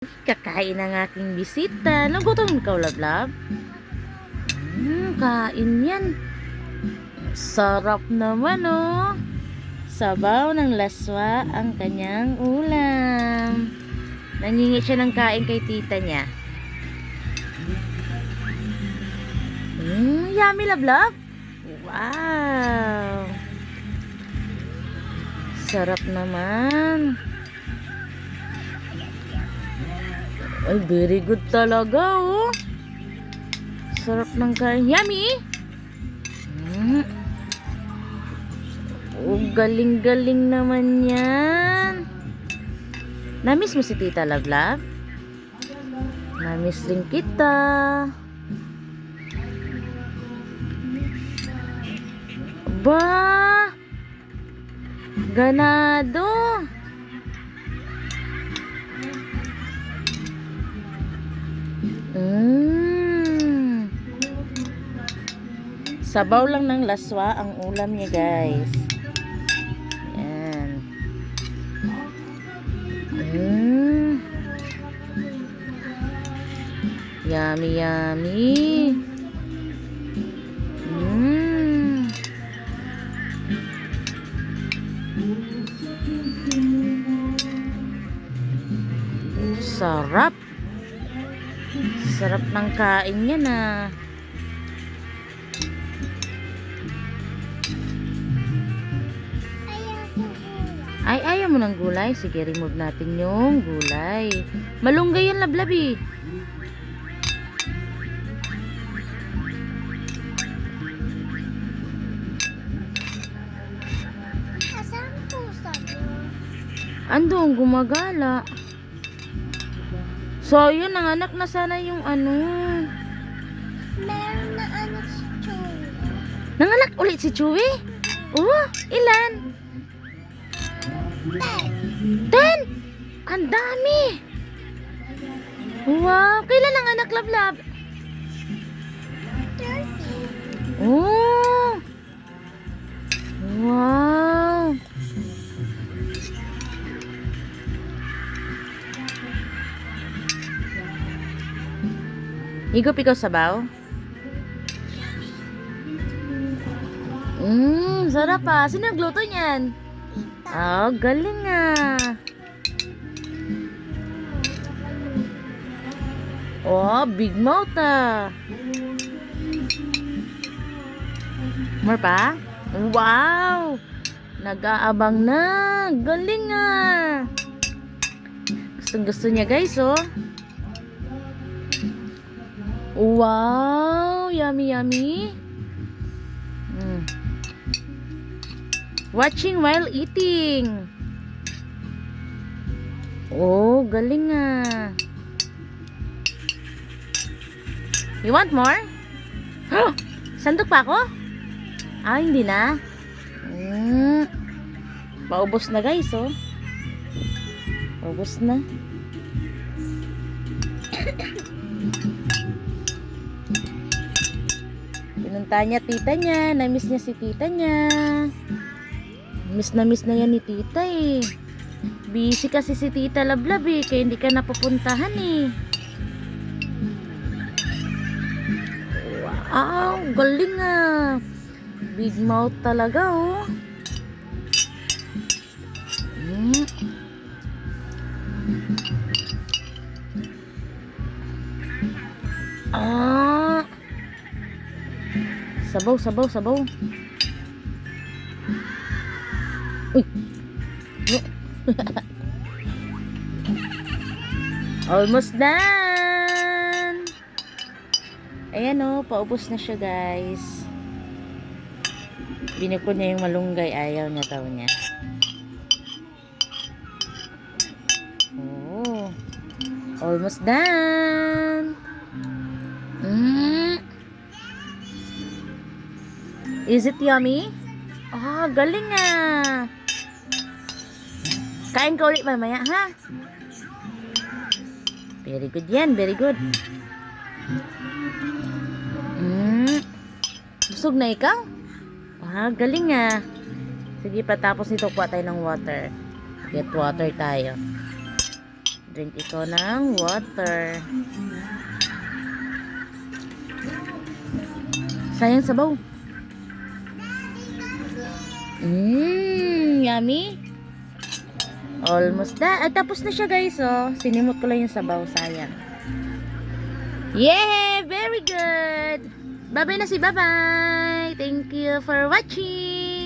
Kakain ang aking bisita. Nagutom ikaw, Lablab? Kain yan. Sarap naman, oh. Sabaw ng laswa ang kanyang ulam. Nangingi siya ng kain kay tita niya. Yummy, Lablab. Wow. Sarap naman. Ay, very good talaga, oh. Sarap ng kain. Yummy! Oh, galing-galing naman yan. Namiss mo si Tita Lablab? Namiss rin kita. Ba! Ganado! Sabaw lang ng laswa ang ulam niya, guys. Yan. Yummy, yummy. Sarap. Sarap ng kain niya na. Ay, ayaw mo ng gulay? Sige, remove natin yung gulay. Malunggay yan, Lablab, eh. Asan pusa mo? Andong gumagala. So, yun, nanganak na sana yung ano. Meron na anak si Chewie. Nanganak ulit si Chewie? Oh, ilan? 10? Ang dami! Wow! Kailan ang anak, Lablab? 30. Oh! Wow! Higop ikaw sabaw? Sarap ah. Sino nagluto niyan? Oh, galing ah. Oh, big mouth ah. More pa? Wow! Nag-aabang na. Galing ah. Gustong gusto niya, guys, oh. Wow! Yummy, yummy. Watching while eating. Oh, galing ah. You want more? Sandok pa ako? Ah, hindi na. Paubos na, guys, oh. Paubos na. Pinunta niya tita niya. Na-miss niya si tita niya. Miss na yan ni tita eh. Busy kasi si tita Lablab eh. Kaya hindi ka napupuntahan eh. Wow, galing ah. Big mouth talaga oh. Ah. Sabaw, sabaw, sabaw. Uy. Almost done. Ayan oh, paubos na siya, guys. Binuko niya yung malunggay, ayaw niya daw niya. Oh. Almost done. Is it yummy? Ah, galing ah. Kain ka ulit mamaya, ha? Very good yan, very good. Busog na ikaw? Ah, galing ah. Sige, patapos nito kuha tayo ng water. Get water tayo. Drink ikaw ng water. Sayang sabaw. Yummy. Almost na. Ay, tapos na siya guys, oh. Sinimot ko lang yung sabaw, sayang. Yeah, very good. Bye-bye na si bye-bye. Thank you for watching.